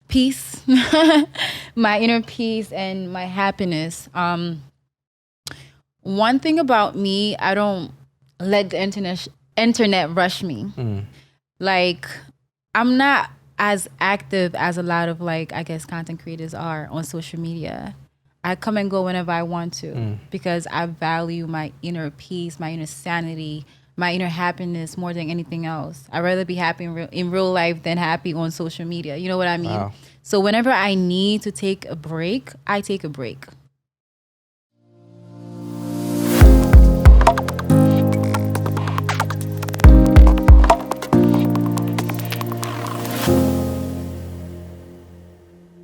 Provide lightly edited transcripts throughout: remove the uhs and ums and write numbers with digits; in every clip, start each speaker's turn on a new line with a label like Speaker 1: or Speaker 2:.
Speaker 1: peace, my inner peace and my happiness. One thing about me, I don't let the internet rush me. Like, I'm not as active as a lot of, like, I guess content creators are on social media. I come and go whenever I want to because I value my inner peace, my inner sanity, my inner happiness more than anything else. I'd rather be happy in real life than happy on social media. You know what I mean? Wow. So whenever I need to take a break, I take a break.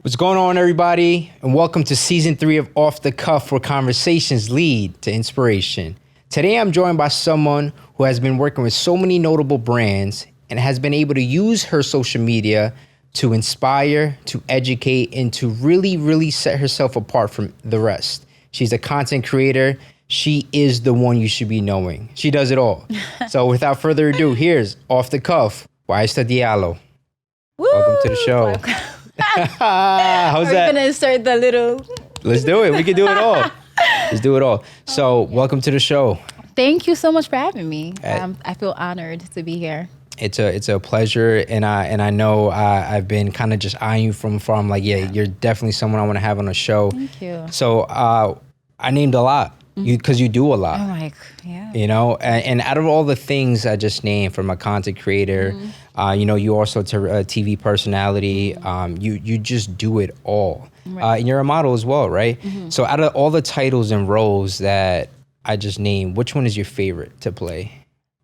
Speaker 2: What's going on, everybody? And welcome to season 3 of Off the Cuff, where conversations lead to inspiration. Today, I'm joined by someone who has been working with so many notable brands and has been able to use her social media to inspire, to educate, and to really set herself apart from the rest. She's a content creator. She is the one you should be knowing. She does it all. So without further ado, here's Off the Cuff by Esta Diallo.
Speaker 1: Woo!
Speaker 2: Welcome to the show. How's that?
Speaker 1: We're gonna insert the little.
Speaker 2: Let's do it. We can do it all. Let's do it all. So, welcome to the show.
Speaker 1: Thank you so much for having me. I feel honored to be here. It's
Speaker 2: a pleasure, and I know I've been kind of just eyeing you from afar. I'm like, yeah, you're definitely someone I want to have on the show.
Speaker 1: Thank you.
Speaker 2: So, I named a lot. Because you do a lot.
Speaker 1: I'm like, yeah.
Speaker 2: You know, and out of all the things I just named, from a content creator, you also a TV personality, you just do it all. Right. And you're a model as well, right? So out of all the titles and roles that I just named, which one is your favorite to play?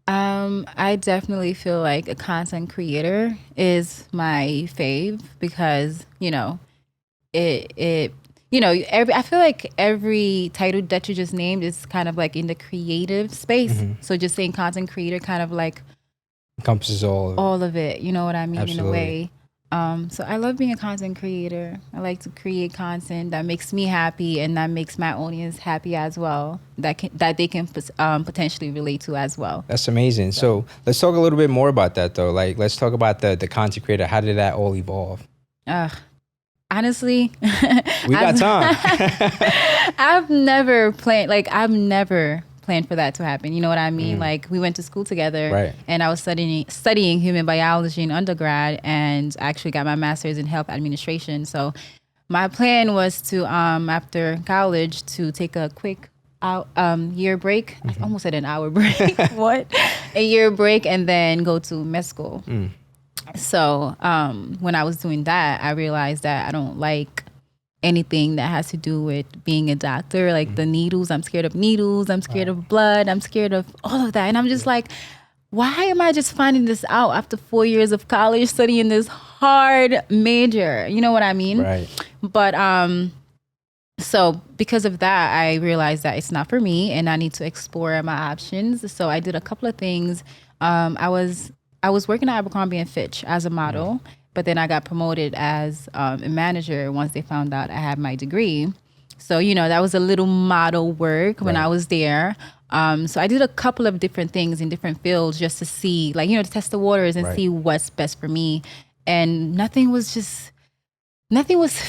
Speaker 1: I definitely feel like a content creator is my fave because, I feel like every title that you just named is kind of like in the creative space. So just saying content creator kind of like
Speaker 2: encompasses all
Speaker 1: of it. You know what I mean?
Speaker 2: Absolutely.
Speaker 1: In a way. So I love being a content creator. I like to create content that makes me happy and that makes my audience happy as well. That they can potentially relate to as well.
Speaker 2: That's amazing. So let's talk a little bit more about that though. Like, let's talk about the content creator. How did that all evolve?
Speaker 1: Honestly,
Speaker 2: we got time.
Speaker 1: I've never planned for that to happen. You know what I mean? Like, we went to school together,
Speaker 2: right.
Speaker 1: And I was studying human biology in undergrad, and I actually got my master's in health administration. So my plan was to, after college, to take a quick year break. I almost said an hour break. What? A year break, and then go to med school. So when I was doing that, I realized that I don't like anything that has to do with being a doctor, like the needles. I'm scared of needles. I'm scared of blood. I'm scared of all of that. And I'm just like, why am I just finding this out after 4 years of college studying this hard major? You know what I mean?
Speaker 2: Right.
Speaker 1: But so because of that, I realized that it's not for me and I need to explore my options. So I did a couple of things. I was working at Abercrombie & Fitch as a model, but then I got promoted as a manager once they found out I had my degree. So, that was a little model work when I was there. So I did a couple of different things in different fields just to see, like, to test the waters and see what's best for me. And nothing was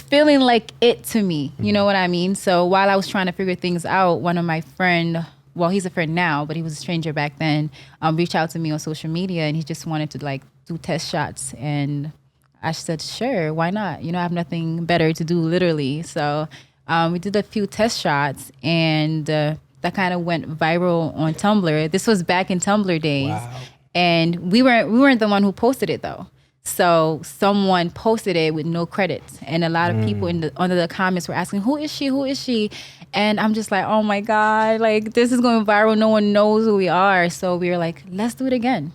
Speaker 1: feeling like it to me. You know what I mean? So while I was trying to figure things out, one of my friend, well, he's a friend now, but he was a stranger back then, reached out to me on social media, and he just wanted to like do test shots. And I said, sure, why not? I have nothing better to do, literally. So we did a few test shots, and that kind of went viral on Tumblr. This was back in Tumblr days. Wow. And we weren't the one who posted it though. So someone posted it with no credits, and a lot of people under the comments were asking, who is she? Who is she? And I'm just like, oh my God, like, this is going viral. No one knows who we are. So we were like, let's do it again.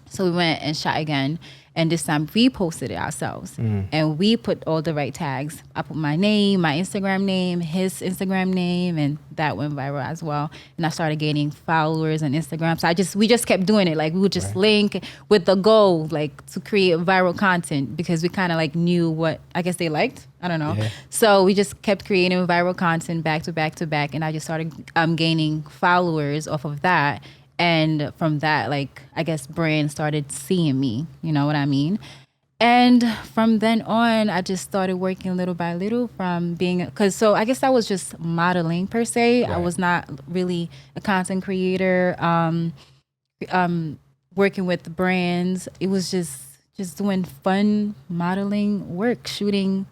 Speaker 1: So we went and shot again. And this time we posted it ourselves. And we put all the right tags. I put my name, my Instagram name, his Instagram name, and that went viral as well. And I started gaining followers on Instagram. So we just kept doing it. Like, we would just link with the goal, like, to create viral content, because we kind of like knew what I guess they liked. I don't know. Yeah. So we just kept creating viral content back to back to back. And I just started gaining followers off of that. And from that, like, I guess brands started seeing me, you know what I mean? And from then on, I just started working little by little from being, so I guess I was just modeling per se. I
Speaker 2: Right.
Speaker 1: was not really a content creator, working with the brands. It was just doing fun modeling work, shooting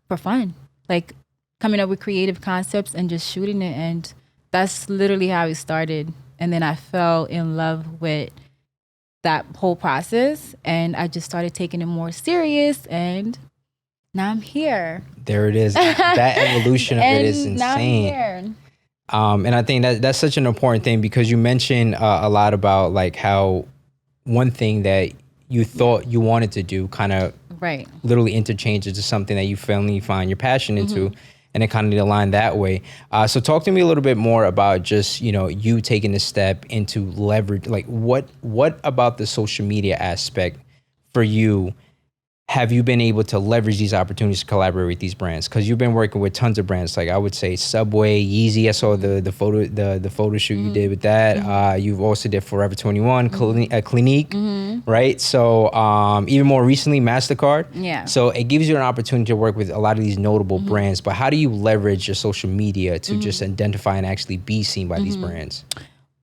Speaker 1: for fun, like coming up with creative concepts and just shooting it. And that's literally how it started. And then I fell in love with that whole process, and I just started taking it more serious, and now I'm here.
Speaker 2: There it is. That evolution of it is
Speaker 1: And now I'm
Speaker 2: insane.
Speaker 1: here.
Speaker 2: And I think that's such an important thing, because you mentioned a lot about like how one thing that you thought you wanted to do kind of
Speaker 1: Right.
Speaker 2: literally interchanges to something that you finally find your passion into,
Speaker 1: Mm-hmm.
Speaker 2: and it kind of aligned that way. So talk to me a little bit more about just, you taking the step into leverage, like what about the social media aspect for you have you been able to leverage these opportunities to collaborate with these brands? Because you've been working with tons of brands, like I would say Subway, Yeezy. I saw the photo shoot you did with that. You've also did Forever 21, Clinique, right? So even more recently, Mastercard.
Speaker 1: Yeah.
Speaker 2: So it gives you an opportunity to work with a lot of these notable brands. But how do you leverage your social media to just identify and actually be seen by these brands?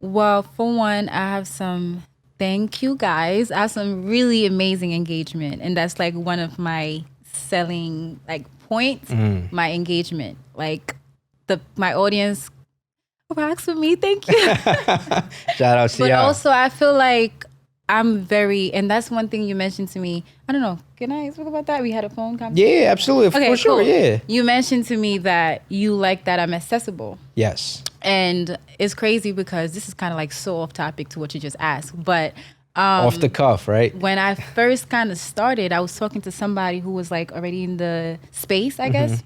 Speaker 1: Well, for one, I have some, thank you guys. I have some really amazing engagement. And that's like one of my selling like points, my engagement. Like my audience rocks with me. Thank you.
Speaker 2: Shout out to
Speaker 1: But
Speaker 2: y'all.
Speaker 1: also I feel like I'm very, and that's one thing you mentioned to me. I don't know. Can I speak about that? We had a phone conversation.
Speaker 2: Yeah, absolutely. For sure,
Speaker 1: cool.
Speaker 2: yeah.
Speaker 1: You mentioned to me that you like that I'm accessible.
Speaker 2: Yes.
Speaker 1: And it's crazy because this is kind of like so off topic to what you just asked. But
Speaker 2: Off the cuff, right?
Speaker 1: when I first kind of started, I was talking to somebody who was like already in the space, I guess.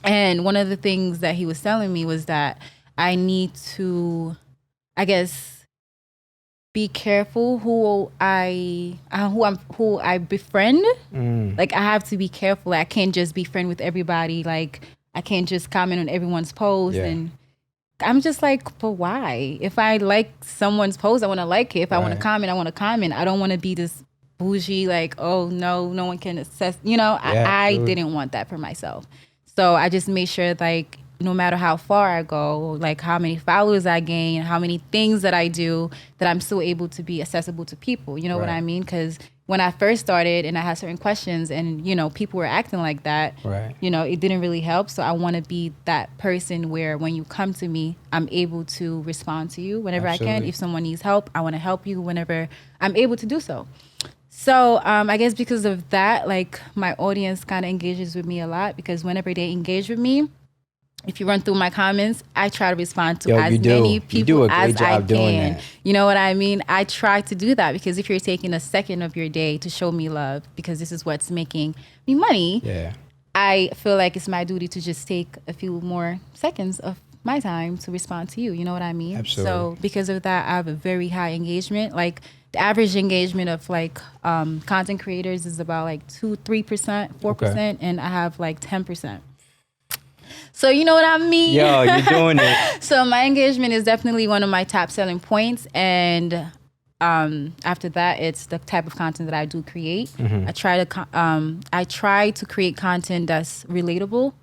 Speaker 1: And one of the things that he was telling me was that I need to, I guess, be careful who I befriend. Like I have to be careful. I can't just be friend with everybody. Like I can't just comment on everyone's post.
Speaker 2: Yeah.
Speaker 1: And I'm just like, but why? If I like someone's post, I want to like it. If I want to
Speaker 2: Right.
Speaker 1: comment, I want to comment. I don't want to be this bougie, like, oh no one can assess.
Speaker 2: Yeah,
Speaker 1: I
Speaker 2: absolutely.
Speaker 1: didn't want that for myself. So I just made sure, like, no matter how far I go, like how many followers I gain, how many things that I do, that I'm still able to be accessible to people. You know what
Speaker 2: Right.
Speaker 1: I mean? Because when I first started and I had certain questions and, people were acting like that,
Speaker 2: Right.
Speaker 1: it didn't really help. So I want to be that person where when you come to me, I'm able to respond to you whenever I can.
Speaker 2: Absolutely.
Speaker 1: If someone needs help, I want to help you whenever I'm able to do so. So I guess because of that, like my audience kind of engages with me a lot, because whenever they engage with me, if you run through my comments, I try to respond to
Speaker 2: Yo,
Speaker 1: as
Speaker 2: you do.
Speaker 1: many
Speaker 2: You do
Speaker 1: people
Speaker 2: a great
Speaker 1: as I
Speaker 2: job doing
Speaker 1: can.
Speaker 2: that.
Speaker 1: You know what I mean? I try to do that, because if you're taking a second of your day to show me love, because this is what's making me money,
Speaker 2: Yeah.
Speaker 1: I feel like it's my duty to just take a few more seconds of my time to respond to you. You know what I mean?
Speaker 2: Absolutely.
Speaker 1: So because of that, I have a very high engagement. Like the average engagement of like content creators is about like 2-3%, 4%, and I have like 10%. So you know what I mean?
Speaker 2: Yo, you're doing it.
Speaker 1: So my engagement is definitely one of my top selling points. And after that, it's the type of content that I do create. I try to create content that's relatable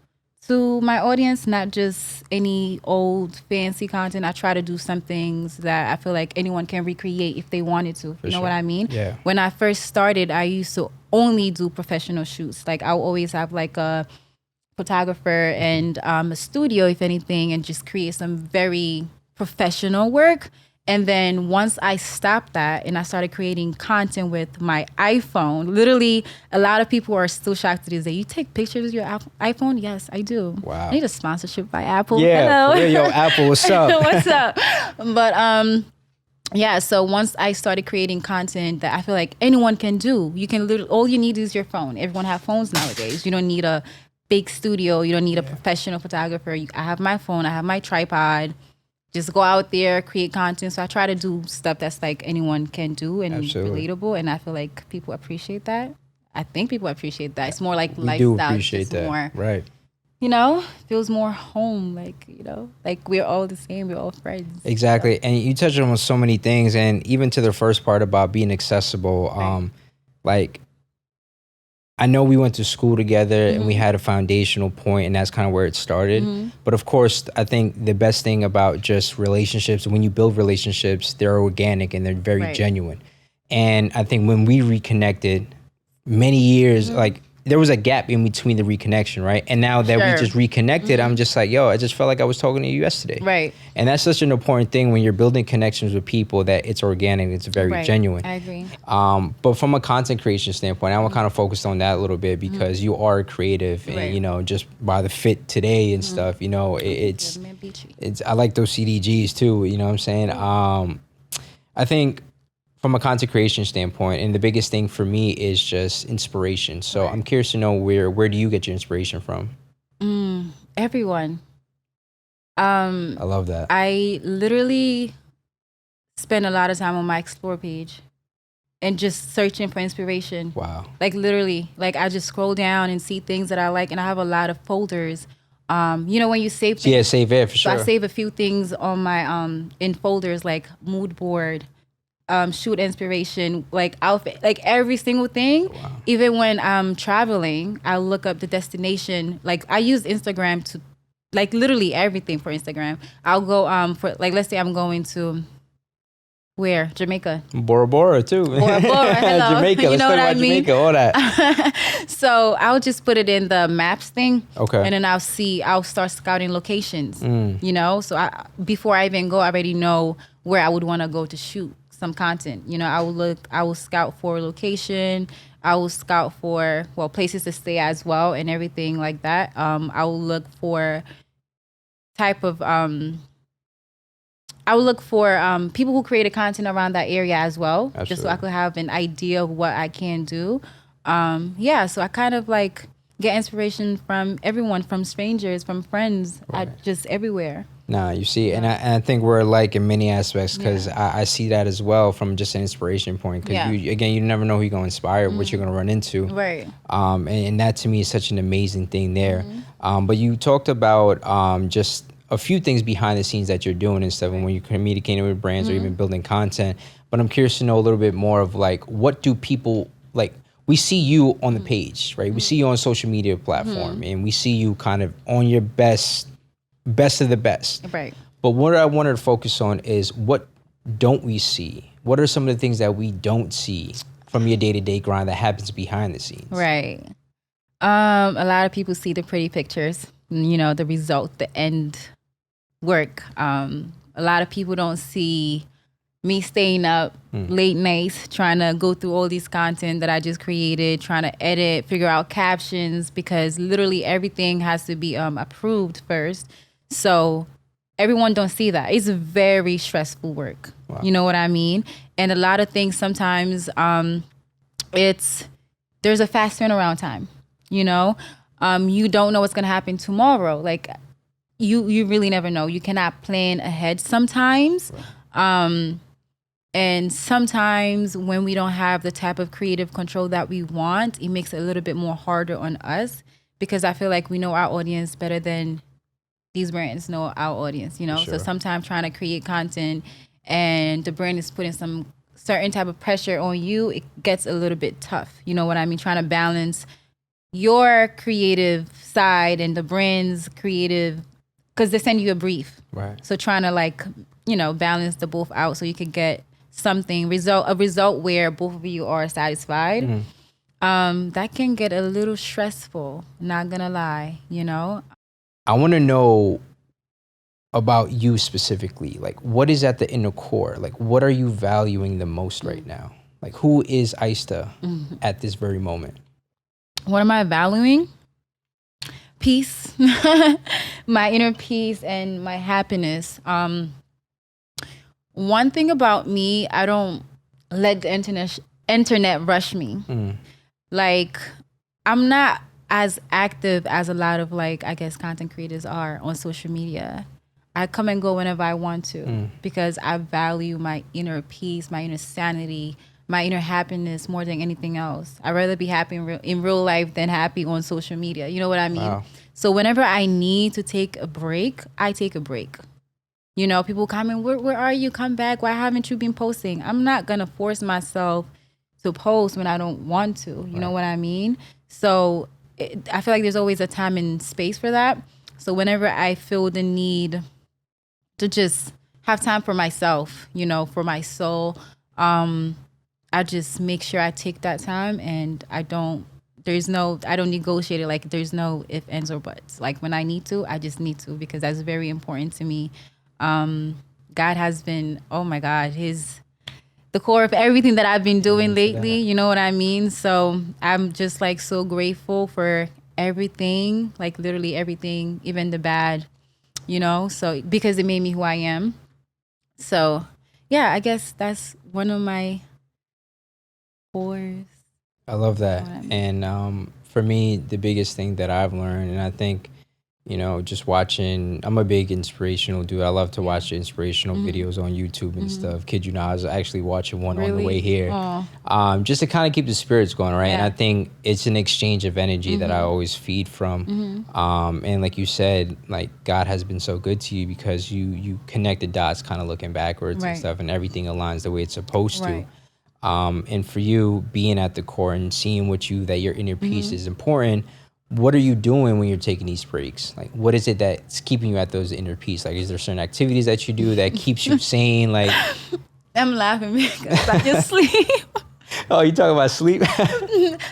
Speaker 1: to my audience, not just any old fancy content. I try to do some things that I feel like anyone can recreate if they wanted to. You know what
Speaker 2: sure.
Speaker 1: I mean?
Speaker 2: Yeah.
Speaker 1: When I first started, I used to only do professional shoots. Like I would always have like a photographer and a studio, if anything, and just create some very professional work. And then once I stopped that and I started creating content with my iPhone, literally a lot of people are still shocked to this day. You take pictures with your iPhone? Yes, I do.
Speaker 2: Wow.
Speaker 1: I need a sponsorship by Apple.
Speaker 2: Yeah.
Speaker 1: Hello.
Speaker 2: For real, yo, Apple, what's up?
Speaker 1: What's up? But yeah, so once I started creating content that I feel like anyone can do, you can literally, all you need is your phone. Everyone have phones nowadays. You don't need a big studio. You don't need a professional photographer. I have my phone. I have my tripod. Just go out there, create content. So I try to do stuff that's like anyone can do and
Speaker 2: Absolutely.
Speaker 1: relatable. And I feel like people appreciate that. I think people appreciate that. It's more like
Speaker 2: We do
Speaker 1: lifestyle.
Speaker 2: appreciate
Speaker 1: Just
Speaker 2: that.
Speaker 1: more,
Speaker 2: Right.
Speaker 1: feels more home. Like, like we're all the same. We're all friends.
Speaker 2: Exactly. And you touched on so many things, and even to the first part about being accessible,
Speaker 1: Right.
Speaker 2: like I know we went to school together and we had a foundational point, and that's kind of where it started. But of course, I think the best thing about just relationships, when you build relationships, they're organic and they're very
Speaker 1: Right.
Speaker 2: genuine. And I think when we reconnected many years, like there was a gap in between the reconnection, right? And now that we
Speaker 1: Sure.
Speaker 2: just reconnected, I'm just like, yo, I just felt like I was talking to you yesterday.
Speaker 1: Right.
Speaker 2: And that's such an important thing when you're building connections with people, that it's organic, it's very
Speaker 1: Right.
Speaker 2: genuine.
Speaker 1: I agree.
Speaker 2: But from a content creation standpoint, I want to kind of focus on that a little bit, because you are creative, and
Speaker 1: Right.
Speaker 2: you know, just by the fit today and stuff, you know, it's I like those CDGs too. You know what I'm saying? I think from a content creation standpoint, and the biggest thing for me is just inspiration. So I'm curious to know where do you get your inspiration from?
Speaker 1: Everyone.
Speaker 2: I love that.
Speaker 1: I literally spend a lot of time on my explore page and just searching for inspiration.
Speaker 2: Wow.
Speaker 1: Like literally, like I just scroll down and see things that I like, and I have a lot of folders. You know, when you save things,
Speaker 2: Yeah, save it for
Speaker 1: so
Speaker 2: sure.
Speaker 1: I save a few things on my in folders like mood board, shoot inspiration, like outfit, like every single thing.
Speaker 2: Wow.
Speaker 1: Even when I'm traveling, I look up the destination. Like I use Instagram to, like literally everything for Instagram. I'll go for, like, let's say I'm going to where? Jamaica.
Speaker 2: Bora Bora too.
Speaker 1: Bora Bora, hello.
Speaker 2: Jamaica.
Speaker 1: You
Speaker 2: Let's
Speaker 1: know
Speaker 2: talk
Speaker 1: what I
Speaker 2: about
Speaker 1: mean?
Speaker 2: Jamaica. All that.
Speaker 1: So I'll just put it in the maps thing.
Speaker 2: Okay.
Speaker 1: And then I'll start scouting locations, you know? So before I even go, I already know where I would want to go to shoot some content. You know, I will scout for location. I will scout for, well, places to stay as well and everything like that. I will look for type of, I would look for people who created content around that area as well, just so I could have an idea of what I can do. Yeah, so I kind of like get inspiration from everyone, from strangers, from friends, just everywhere.
Speaker 2: Nah, you see, and I think we're alike in many aspects, because I see that as well from just an inspiration point. Because you never know who you're going to inspire, what you're going to run into.
Speaker 1: Right.
Speaker 2: And that to me is such an amazing thing there. But you talked about just a few things behind the scenes that you're doing and stuff, and when you're communicating with brands or even building content. But I'm curious to know a little bit more of like, what do people like? We see you on the page, right? We see you on social media platform, and we see you kind of on your best of the best.
Speaker 1: Right.
Speaker 2: But what I wanted to focus on is, what don't we see? What are some of the things that we don't see from your day-to-day grind that happens behind the scenes?
Speaker 1: Right. A lot of people see the pretty pictures, you know, the result, the end work. A lot of people don't see me staying up late nights trying to go through all these content that I just created, trying to edit, figure out captions, because literally everything has to be approved first. So everyone don't see that. It's very stressful work. Wow. You know what I mean? And a lot of things sometimes there's a fast turnaround time, you know? You don't know what's gonna happen tomorrow. Like you really never know. You cannot plan ahead sometimes. Right. And sometimes when we don't have the type of creative control that we want, it makes it a little bit more harder on us, because I feel like we know our audience better than these brands know our audience, you know?
Speaker 2: Sure.
Speaker 1: So sometimes trying to create content and the brand is putting some certain type of pressure on you, it gets a little bit tough. You know what I mean? Trying to balance your creative side and the brand's creative, because they send you a brief.
Speaker 2: Right.
Speaker 1: So trying to like, you know, balance the both out so you could get a result where both of you are satisfied. That can get a little stressful, not gonna lie, you know?
Speaker 2: I want to know about you specifically. Like, what is at the inner core? Like, what are you valuing the most right now? Like, who is Aista at this very moment?
Speaker 1: What am I valuing? Peace, my inner peace and my happiness. One thing about me, I don't let the internet rush me. Like, I'm not as active as a lot of, like, I guess content creators are on social media. I come and go whenever I want to because I value my inner peace, my inner sanity, my inner happiness more than anything else. I'd rather be happy in real life than happy on social media. You know what I mean? Wow. So whenever I need to take a break, I take a break. You know, people comment, where are you? Come back. Why haven't you been posting? I'm not going to force myself to post when I don't want to. You know what I mean? So I feel like there's always a time and space for that. So whenever I feel the need to just have time for myself, for my soul, I just make sure I take that time, and I don't negotiate it. Like, there's no if, ands, or buts. Like, when I need to, I just need to, because that's very important to me. God has been, oh my God, the core of everything that I've been doing lately. You know what I mean? So I'm just like so grateful for everything, like literally everything, even the bad, so because it made me who I am. So yeah, I guess that's one of my cores.
Speaker 2: I love that.
Speaker 1: I mean.
Speaker 2: And for me, the biggest thing that I've learned, and I think, just watching, I'm a big inspirational dude. I love to watch the inspirational videos on YouTube and stuff. Kid you not, I was actually watching one on the way here. Just to kind of keep the spirits going, right? And I think it's an exchange of energy that I always feed from. And like you said, like, God has been so good to you because you connect the dots kind of looking backwards and stuff, and everything aligns the way it's supposed to. And for you being at the core and seeing that your inner peace is important, what are you doing when you're taking these breaks? Like, what is it that's keeping you at those inner peace? Like, is there certain activities that you do that keeps you sane? Like,
Speaker 1: I'm laughing because I just sleep.
Speaker 2: Oh, you talking about sleep?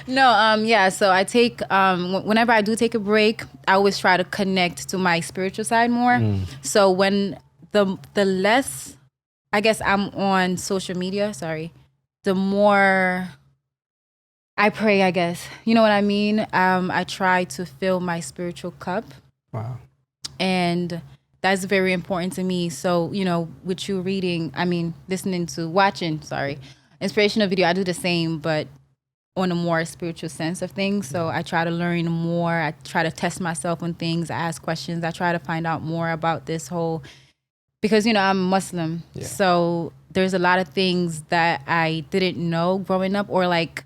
Speaker 1: No, yeah. So I take, whenever I do take a break, I always try to connect to my spiritual side more. So when the less, I guess, I'm on social media, the more I pray, I guess. You know what I mean? I try to fill my spiritual cup.
Speaker 2: Wow.
Speaker 1: And that's very important to me. So, with you reading, watching, inspirational video, I do the same, but on a more spiritual sense of things. So I try to learn more. I try to test myself on things. I ask questions. I try to find out more about this whole, because, I'm Muslim. Yeah. So there's a lot of things that I didn't know growing up, or like,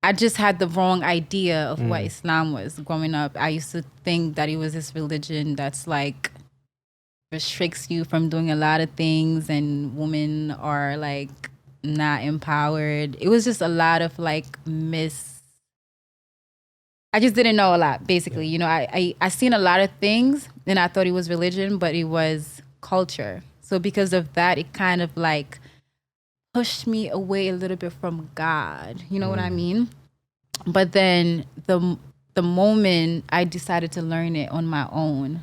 Speaker 1: I just had the wrong idea of what Islam was growing up. I used to think that it was this religion that's like restricts you from doing a lot of things, and women are like not empowered. It was just a lot of like I just didn't know a lot, basically. Yeah. I seen a lot of things and I thought it was religion, but it was culture. So because of that, it kind of like pushed me away a little bit from God. You know what I mean? But then the moment I decided to learn it on my own,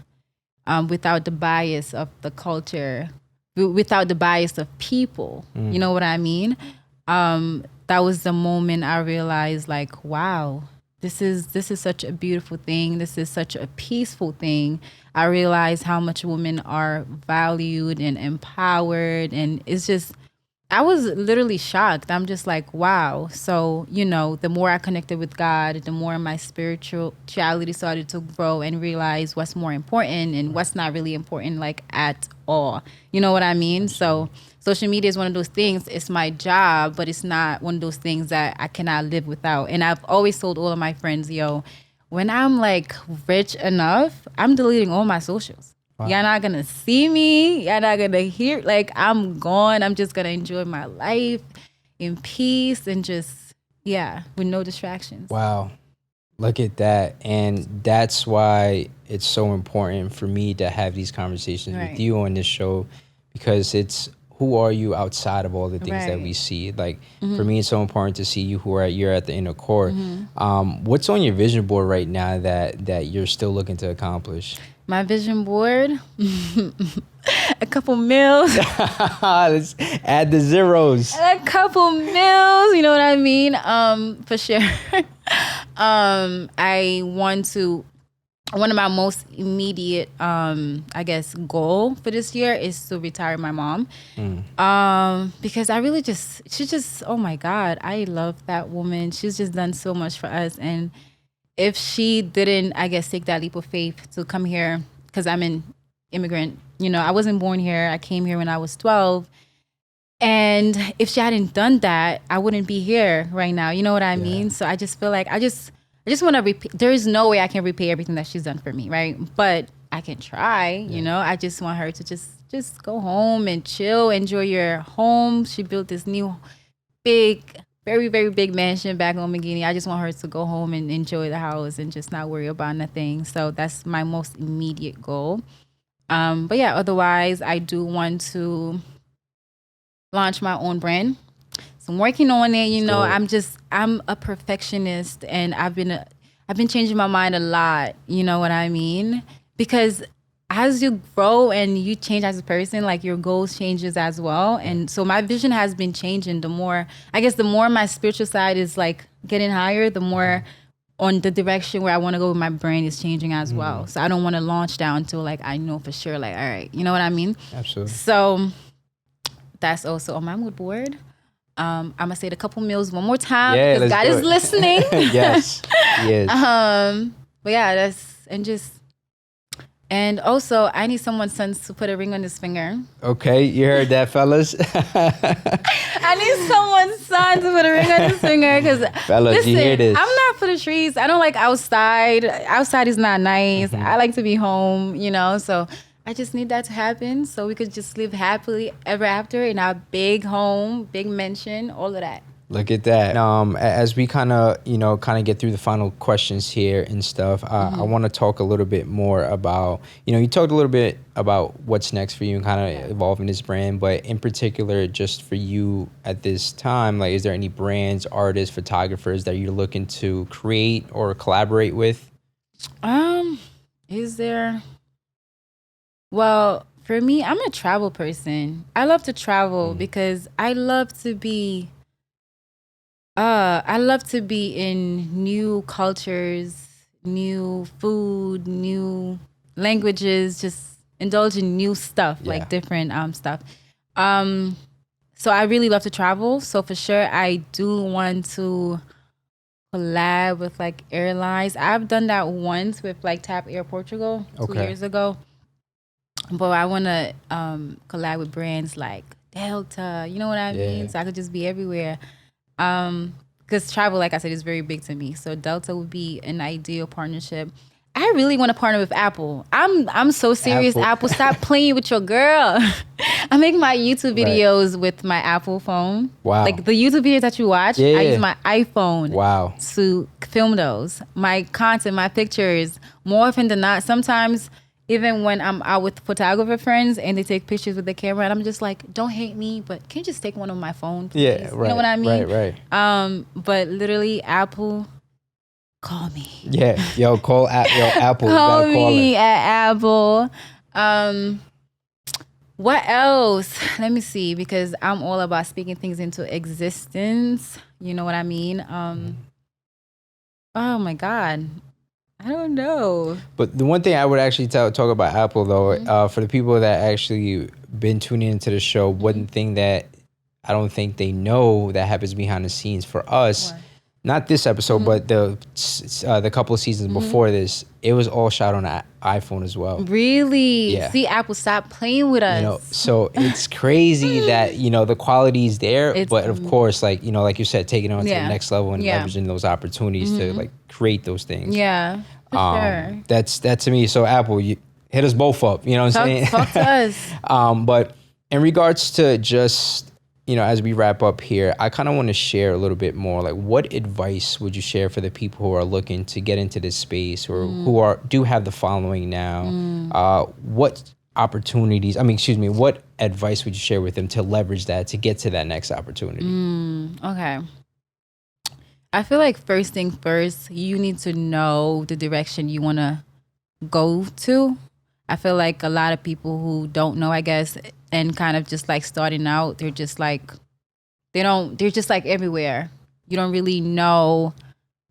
Speaker 1: without the bias of the culture, without the bias of people, you know what I mean? That was the moment I realized, like, wow, this is such a beautiful thing. This is such a peaceful thing. I realized how much women are valued and empowered, and it's just, I was literally shocked. I'm just like, wow. So, the more I connected with God, the more my spirituality started to grow, and realize what's more important and what's not really important, like, at all. You know what I mean? So social media is one of those things. It's my job, but it's not one of those things that I cannot live without. And I've always told all of my friends, when I'm like rich enough, I'm deleting all my socials. Wow. Y'all not gonna see me. Y'all not gonna hear. Like, I'm gone. I'm just gonna enjoy my life in peace and just, with no distractions.
Speaker 2: Wow. Look at that. And that's why it's so important for me to have these conversations with you on this show, because it's, who are you outside of all the things that we see? Like, for me, it's so important to see you you're at the inner core. What's on your vision board right now that you're still looking to accomplish?
Speaker 1: My vision board, a couple meals.
Speaker 2: Let's add the zeros.
Speaker 1: A couple meals, you know what I mean? For sure. One of my most immediate, I guess, goal for this year is to retire my mom. Because I really she's just, oh my God, I love that woman. She's just done so much for us. And if she didn't, I guess, take that leap of faith to come here, because I'm an immigrant, I wasn't born here. I came here when I was 12. And if she hadn't done that, I wouldn't be here right now. You know what I mean? So I just feel like I just want to repay. There is no way I can repay everything that she's done for me, right? But I can try, I just want her to just go home and chill, enjoy your home. She built this new big very, very big mansion back home in Guinea. I just want her to go home and enjoy the house and just not worry about nothing. So that's my most immediate goal. But yeah, otherwise, I do want to launch my own brand. So I'm working on it. You know, I'm a perfectionist, and I've been changing my mind a lot. You know what I mean? Because as you grow and you change as a person, like your goals changes as well. And so my vision has been changing. The more my spiritual side is like getting higher, the more on the direction where I want to go with my brain is changing as well. So I don't want to launch down until like I know for sure, like, all right, you know what I mean?
Speaker 2: Absolutely.
Speaker 1: So that's also on my mood board. I'm gonna say the couple meals one more time because God is listening.
Speaker 2: Yes.
Speaker 1: But yeah, and also I need someone's son to put a ring on his finger.
Speaker 2: Okay, you heard that, fellas.
Speaker 1: I need someone's son to put a ring on his finger because
Speaker 2: fellas,
Speaker 1: listen,
Speaker 2: you hear this?
Speaker 1: I'm not for the streets. I don't like outside. Outside is not nice. I like to be home, you know. So I just need that to happen so we could just live happily ever after in our big home, big mansion, all of that.
Speaker 2: Look at that. As we kind of get through the final questions here and stuff, I want to talk a little bit more about, you talked a little bit about what's next for you and kind of evolving this brand, but in particular, just for you at this time, like, is there any brands, artists, photographers that you're looking to create or collaborate with?
Speaker 1: Is there? Well, for me, I'm a travel person. I love to travel because I love to be in new cultures, new food, new languages, just indulge in new stuff, like different stuff. So I really love to travel. So for sure, I do want to collab with like airlines. I've done that once with like Tap Air Portugal 2 years ago. But I want to collab with brands like Delta. You know what I mean? So I could just be everywhere. Because travel, like I said, is very big to me. So Delta would be an ideal partnership. I really want to partner with Apple. I'm so serious. Apple, stop playing with your girl. I make my YouTube videos with my Apple phone.
Speaker 2: Wow.
Speaker 1: Like the YouTube videos that you watch, I use my iPhone to film those. My content, my pictures, more often than not, sometimes even when I'm out with photographer friends and they take pictures with the camera, and I'm just like, don't hate me, but can you just take one on my phone, please?
Speaker 2: Yeah, right.
Speaker 1: You know what I mean?
Speaker 2: Right.
Speaker 1: But literally, Apple, call me.
Speaker 2: Yeah, call Apple.
Speaker 1: Call
Speaker 2: you gotta
Speaker 1: me at Apple. What else? Let me see, because I'm all about speaking things into existence. You know what I mean? Oh my God. I don't know.
Speaker 2: But the one thing I would actually talk about Apple, though, for the people that actually been tuning into the show, one thing that I don't think they know that happens behind the scenes for us, not this episode, but the couple of seasons before this, it was all shot on an iPhone as well.
Speaker 1: Really?
Speaker 2: Yeah.
Speaker 1: See, Apple, stop playing with us.
Speaker 2: So it's crazy that, the quality is there, but of course, like, like you said, taking it on to the next level and leveraging those opportunities to like create those things.
Speaker 1: Yeah, for sure.
Speaker 2: That to me. So Apple, you hit us both up, you know what I'm saying?
Speaker 1: Talk to us.
Speaker 2: But in regards to just, as we wrap up here, I kind of want to share a little bit more, like, what advice would you share for the people who are looking to get into this space or who do have the following now? What advice would you share with them to leverage that, to get to that next opportunity?
Speaker 1: Okay. I feel like first thing first, you need to know the direction you want to go to. I feel like a lot of people who don't know, I guess, and kind of just like starting out, they're just like everywhere. You don't really know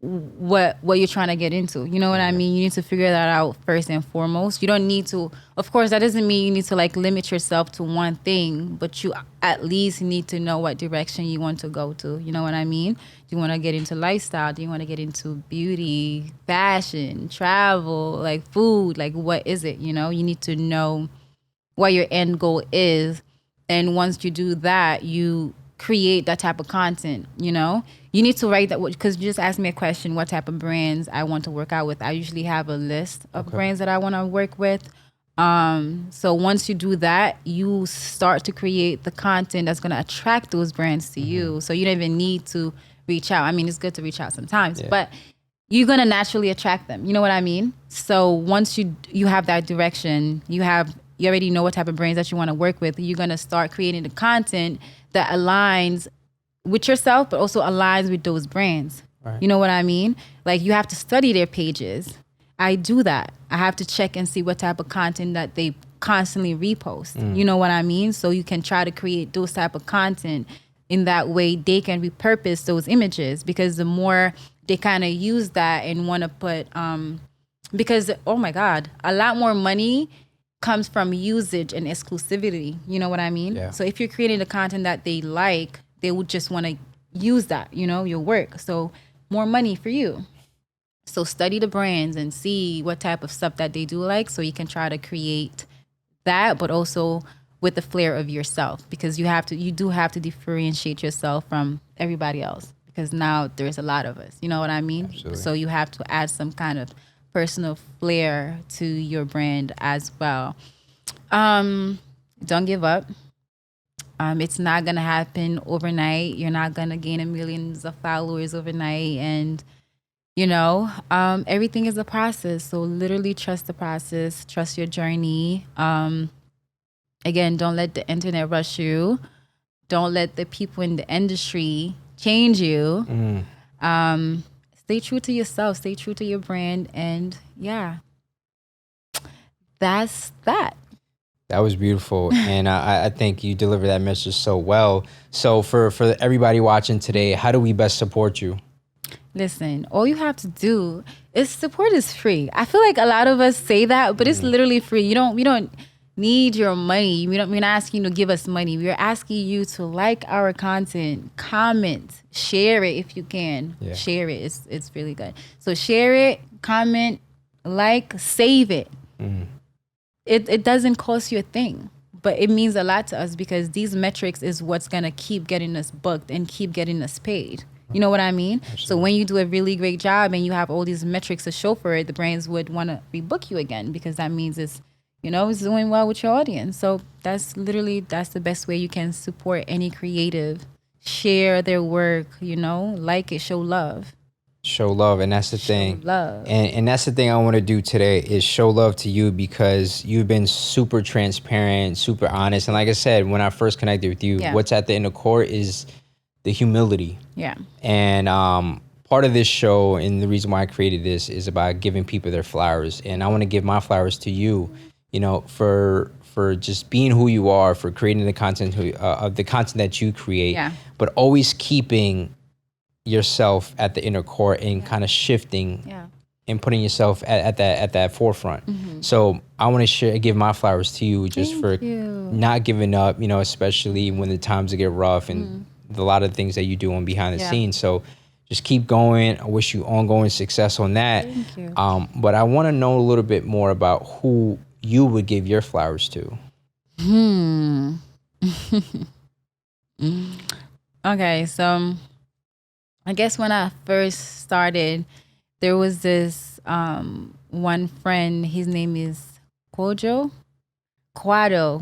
Speaker 1: what you're trying to get into. You know what I mean? You need to figure that out first and foremost. You don't need to, of course, that doesn't mean you need to like limit yourself to one thing, but you at least need to know what direction you want to go to. You know what I mean? Do you want to get into lifestyle? Do you want to get into beauty, fashion, travel, like food? Like, what is it? You need to know what your end goal is. And once you do that, you create that type of content. You need to write that, because you just asked me a question, what type of brands I want to work out with. I usually have a list of brands that I want to work with. So once you do that, you start to create the content that's going to attract those brands to you. So you don't even need to reach out. I mean, it's good to reach out sometimes, but you're going to naturally attract them. You know what I mean? So once you have that direction, you already know what type of brands that you want to work with. You're going to start creating the content that aligns with yourself, but also aligns with those brands. Right. You know what I mean? Like, you have to study their pages. I do that. I have to check and see what type of content that they constantly repost. You know what I mean? So you can try to create those type of content. In that way, they can repurpose those images, because the more they kind of use that and want to put, because, oh my God, a lot more money comes from usage and exclusivity. You know what I mean? Yeah. So if you're creating the content that they like, they would just want to use that, your work. So more money for you. So study the brands and see what type of stuff that they do like, so you can try to create that, but also with the flair of yourself, because you do have to differentiate yourself from everybody else, because now there's a lot of us. You know what I mean? Absolutely. So you have to add some kind of personal flair to your brand as well. Don't give up. It's not gonna happen overnight. You're not gonna gain millions of followers overnight, and everything is a process. So literally trust the process, trust your journey. Again, don't let the internet rush you. Don't let the people in the industry change you. Stay true to yourself, stay true to your brand. And yeah, that's that.
Speaker 2: That was beautiful. And I think you delivered that message so well. So for everybody watching today, how do we best support you?
Speaker 1: Listen, all you have to do is support is free. I feel like a lot of us say that, but it's literally free. We don't need your money. We're not asking you to give us money. We're asking you to like our content, comment, share it if you can. Yeah. Share it. It's really good. So share it, comment, like, save it. It doesn't cost you a thing, but it means a lot to us, because these metrics is what's gonna keep getting us booked and keep getting us paid. You know what I mean? Absolutely. So when you do a really great job and you have all these metrics to show for it, the brands would want to rebook you again, because that means it's doing well with your audience. So that's the best way you can support any creative. Share their work, like it, show love.
Speaker 2: Show love, and that's the thing.
Speaker 1: Love.
Speaker 2: And that's the thing I want to do today, is show love to you, because you've been super transparent, super honest. And like I said, when I first connected with you, what's at the inner core is the humility. Yeah. And part of this show, and the reason why I created this, is about giving people their flowers. And I want to give my flowers to you, for just being who you are, for creating the content of the content that you create, but always keeping yourself at the inner core and kind of shifting and putting yourself at that forefront. So I want to give my flowers to you, just Thank you. Not giving up, especially when the times get rough, and a lot of things that you do on behind the scenes. So just keep going. I wish you ongoing success on that.
Speaker 1: Thank you.
Speaker 2: But I want to know a little bit more about who you would give your flowers to.
Speaker 1: Okay, so I guess when I first started, there was this one friend. His name is Quado,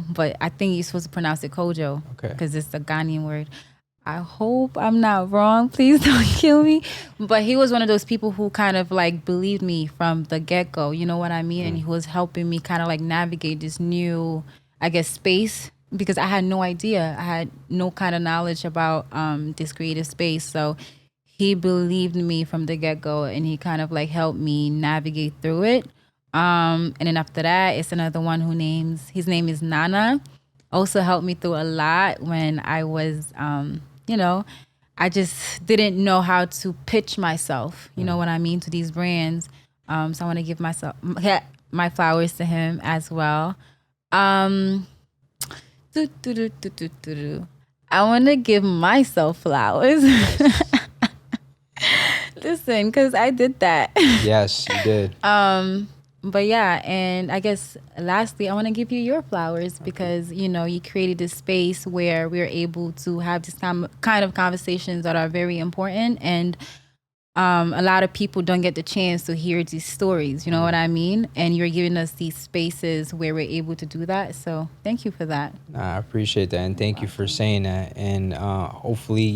Speaker 1: but I think you're supposed to pronounce it Kojo, because it's a Ghanaian word. I hope I'm not wrong. Please don't kill me. But he was one of those people who kind of like believed me from the get-go. You know what I mean? And he was helping me kind of like navigate this new, I guess, space, because I had no idea. I had no kind of knowledge about this creative space. So he believed me from the get-go, and he kind of like helped me navigate through it. And then after that, it's another one his name is Nana. Also helped me through a lot when I was, I just didn't know how to pitch myself, you know what I mean, to these brands. So I want to give my flowers to him as well. I want to give myself flowers. Listen, because I did that.
Speaker 2: Yes, you did.
Speaker 1: But yeah, and I guess lastly, I want to give you your flowers, because, you created this space where we're able to have this kind of conversations that are very important. And a lot of people don't get the chance to hear these stories. You know what I mean? And you're giving us these spaces where we're able to do that. So thank you for that.
Speaker 2: I appreciate that, and thank you for saying that. And hopefully,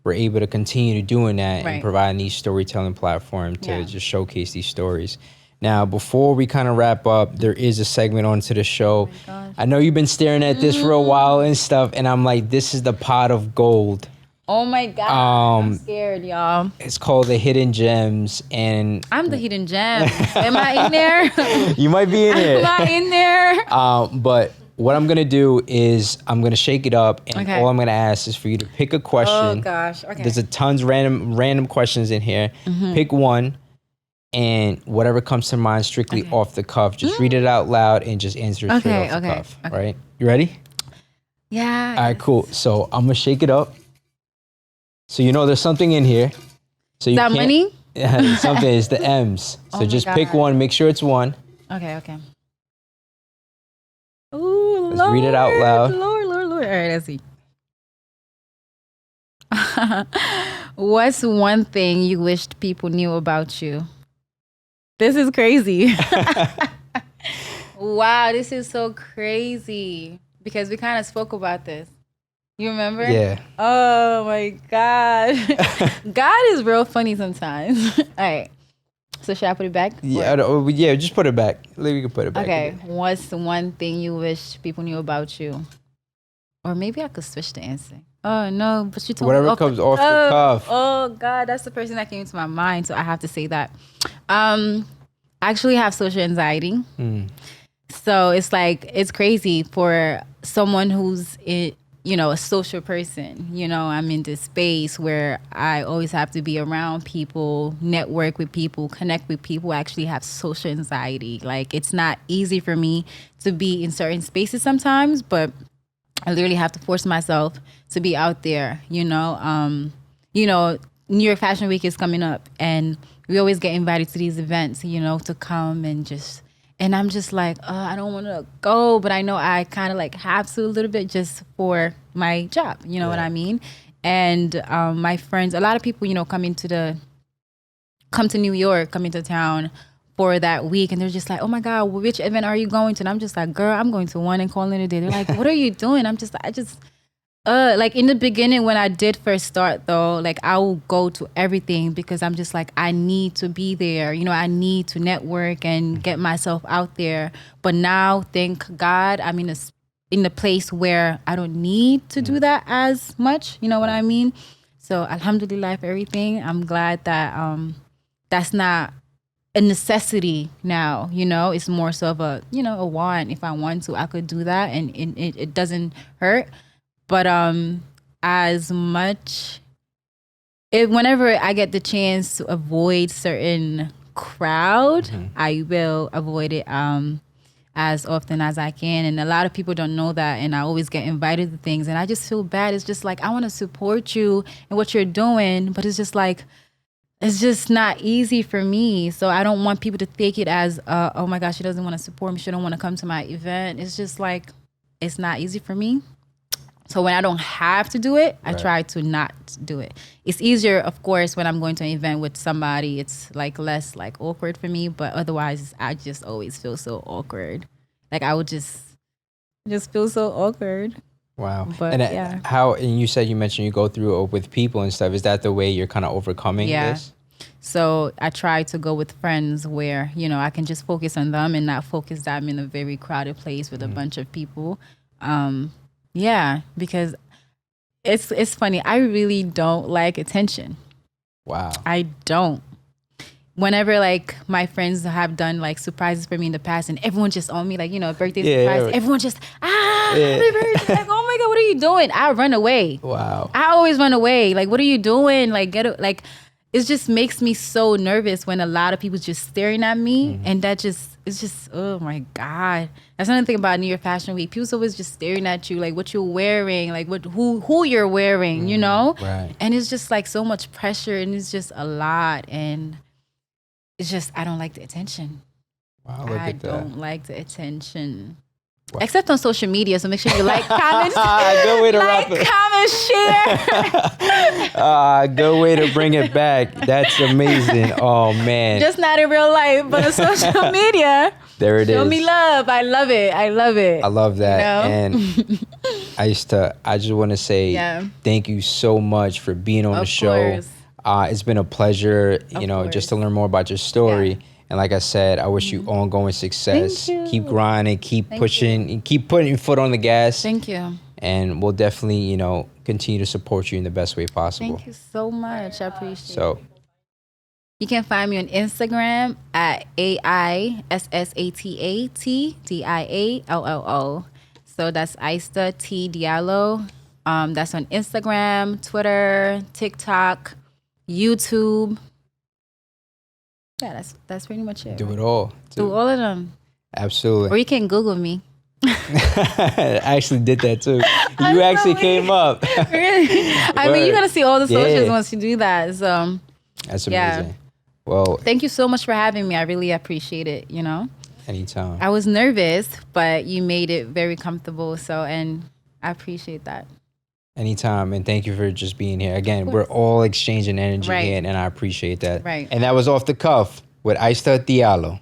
Speaker 2: we're able to continue doing that and providing these storytelling platform to just showcase these stories. Now, before we kind of wrap up, there is a segment onto the show. I know you've been staring at this for a while and stuff, and I'm like, this is the pot of gold.
Speaker 1: Oh my God, I'm scared, y'all.
Speaker 2: It's called the Hidden Gems, and
Speaker 1: I'm the hidden gem. Am I in there?
Speaker 2: You might be in there.
Speaker 1: Am I in there?
Speaker 2: But what I'm gonna do is I'm gonna shake it up, and all I'm gonna ask is for you to pick a question.
Speaker 1: Oh gosh, okay.
Speaker 2: There's a tons random questions in here. Pick one, and whatever comes to mind, strictly off the cuff. Just read it out loud and just answer it straight off the cuff. Right? You ready?
Speaker 1: Yeah.
Speaker 2: All right, cool. So I'm gonna shake it up. So there's something in here. So you
Speaker 1: that money?
Speaker 2: Something is the M's. So just pick one. Make sure it's one.
Speaker 1: Okay. Ooh,
Speaker 2: let's read it out loud.
Speaker 1: Lord. All right, let's see. What's one thing you wished people knew about you? This is crazy. Wow, this is so crazy. Because we kind of spoke about this. You remember?
Speaker 2: Yeah.
Speaker 1: Oh my God. God is real funny sometimes. All right. So should I put it back?
Speaker 2: Yeah, just put it back. We can put it back.
Speaker 1: Okay. What's the one thing you wish people knew about you? Or maybe I could switch the answer. Oh no, but you told
Speaker 2: whatever
Speaker 1: me
Speaker 2: comes off the cuff.
Speaker 1: Oh God, that's the person that came to my mind, so I have to say that. I actually have social anxiety. So it's like, it's crazy for someone who's a social person. I'm in this space where I always have to be around people, network with people, connect with people. I actually have social anxiety. Like, it's not easy for me to be in certain spaces sometimes, but I literally have to force myself to be out there. New York Fashion Week is coming up, and we always get invited to these events, to come and I'm just like, I don't want to go, but I know I kind of like have to a little bit just for my job. You know what I mean? And my friends, a lot of people, come to New York, come into town for that week, and they're just like, oh my God, which event are you going to? And I'm just like, girl, I'm going to one and calling it a day. They're like, what are you doing? Like in the beginning when I did first start though, like I will go to everything because I'm just like, I need to be there. I need to network and get myself out there. But now, thank God, I'm in a place where I don't need to do that as much. You know what I mean? So alhamdulillah for everything. I'm glad that that's not a necessity now. It's more so of a want. If I want to, I could do that, and it doesn't hurt. But as much, whenever I get the chance to avoid certain crowd, I will avoid it as often as I can. And a lot of people don't know that, and I always get invited to things, and I just feel bad. It's just like, I want to support you and what you're doing, but it's just like, it's just not easy for me. So I don't want people to take it as, oh my gosh, she doesn't want to support me. She don't want to come to my event. It's just like, it's not easy for me. So when I don't have to do it, I try to not do it. It's easier, of course, when I'm going to an event with somebody. It's like less like awkward for me, but otherwise I just always feel so awkward. Like I would just feel so awkward.
Speaker 2: Wow.
Speaker 1: But
Speaker 2: and how, and you mentioned you go through it with people and stuff. Is that the way you're kind of overcoming this?
Speaker 1: So I try to go with friends where, I can just focus on them and not focus that I'm in a very crowded place with a bunch of people. Because it's funny. I really don't like attention.
Speaker 2: Wow.
Speaker 1: I don't. Whenever like my friends have done like surprises for me in the past, and everyone just on me, like, birthday surprise, everyone just, happy birthday. Like, oh my God, what are you doing? I run away.
Speaker 2: Wow.
Speaker 1: I always run away. Like, what are you doing? Like, it just makes me so nervous when a lot of people just staring at me, and it's just, oh my God. That's another thing about New York Fashion Week. People's always just staring at you, like what you're wearing, like who you're wearing,
Speaker 2: Right.
Speaker 1: And it's just like so much pressure, and it's just a lot, and it's just, I don't like the attention.
Speaker 2: Wow, look at that.
Speaker 1: I don't like the attention. Except on social media, so make sure you like, comment,
Speaker 2: Good way to wrap
Speaker 1: like,
Speaker 2: it.
Speaker 1: comment, share.
Speaker 2: Good way to bring it back. That's amazing. Oh man.
Speaker 1: Just not in real life, but on social media.
Speaker 2: There it is.
Speaker 1: Show me love. I love it. I love it.
Speaker 2: I love that.
Speaker 1: You know?
Speaker 2: And I just want to say thank you so much for being on the show.
Speaker 1: Course.
Speaker 2: It's been a pleasure,
Speaker 1: Of
Speaker 2: just
Speaker 1: course.
Speaker 2: to learn more about your story.
Speaker 1: Yeah.
Speaker 2: And like I said, I wish you ongoing success.
Speaker 1: Thank you.
Speaker 2: Keep grinding, keep pushing, and keep putting your foot on the gas.
Speaker 1: Thank you.
Speaker 2: And we'll definitely, continue to support you in the best way possible.
Speaker 1: Thank you so much. I appreciate it.
Speaker 2: So
Speaker 1: You can find me on Instagram at AISSATATDIALLO. So that's Aista T Diallo. That's on Instagram, Twitter, TikTok, YouTube. Yeah, that's pretty much it.
Speaker 2: do it all.
Speaker 1: Do all of them.
Speaker 2: Absolutely.
Speaker 1: Or you can Google me.
Speaker 2: I actually did that too. You actually came up.
Speaker 1: Really? I mean, you're going to see all the socials
Speaker 2: Yeah.
Speaker 1: once you do that. So,
Speaker 2: That's
Speaker 1: Yeah.
Speaker 2: amazing. Well,
Speaker 1: thank you so much for having me. I really appreciate it,
Speaker 2: anytime.
Speaker 1: I was nervous, but you made it very comfortable. So, and I appreciate that.
Speaker 2: Anytime, and thank you for just being here. Again, we're all exchanging energy
Speaker 1: Right.
Speaker 2: here, and I appreciate that.
Speaker 1: Right.
Speaker 2: And that was Off the Cuff with Aista Diallo.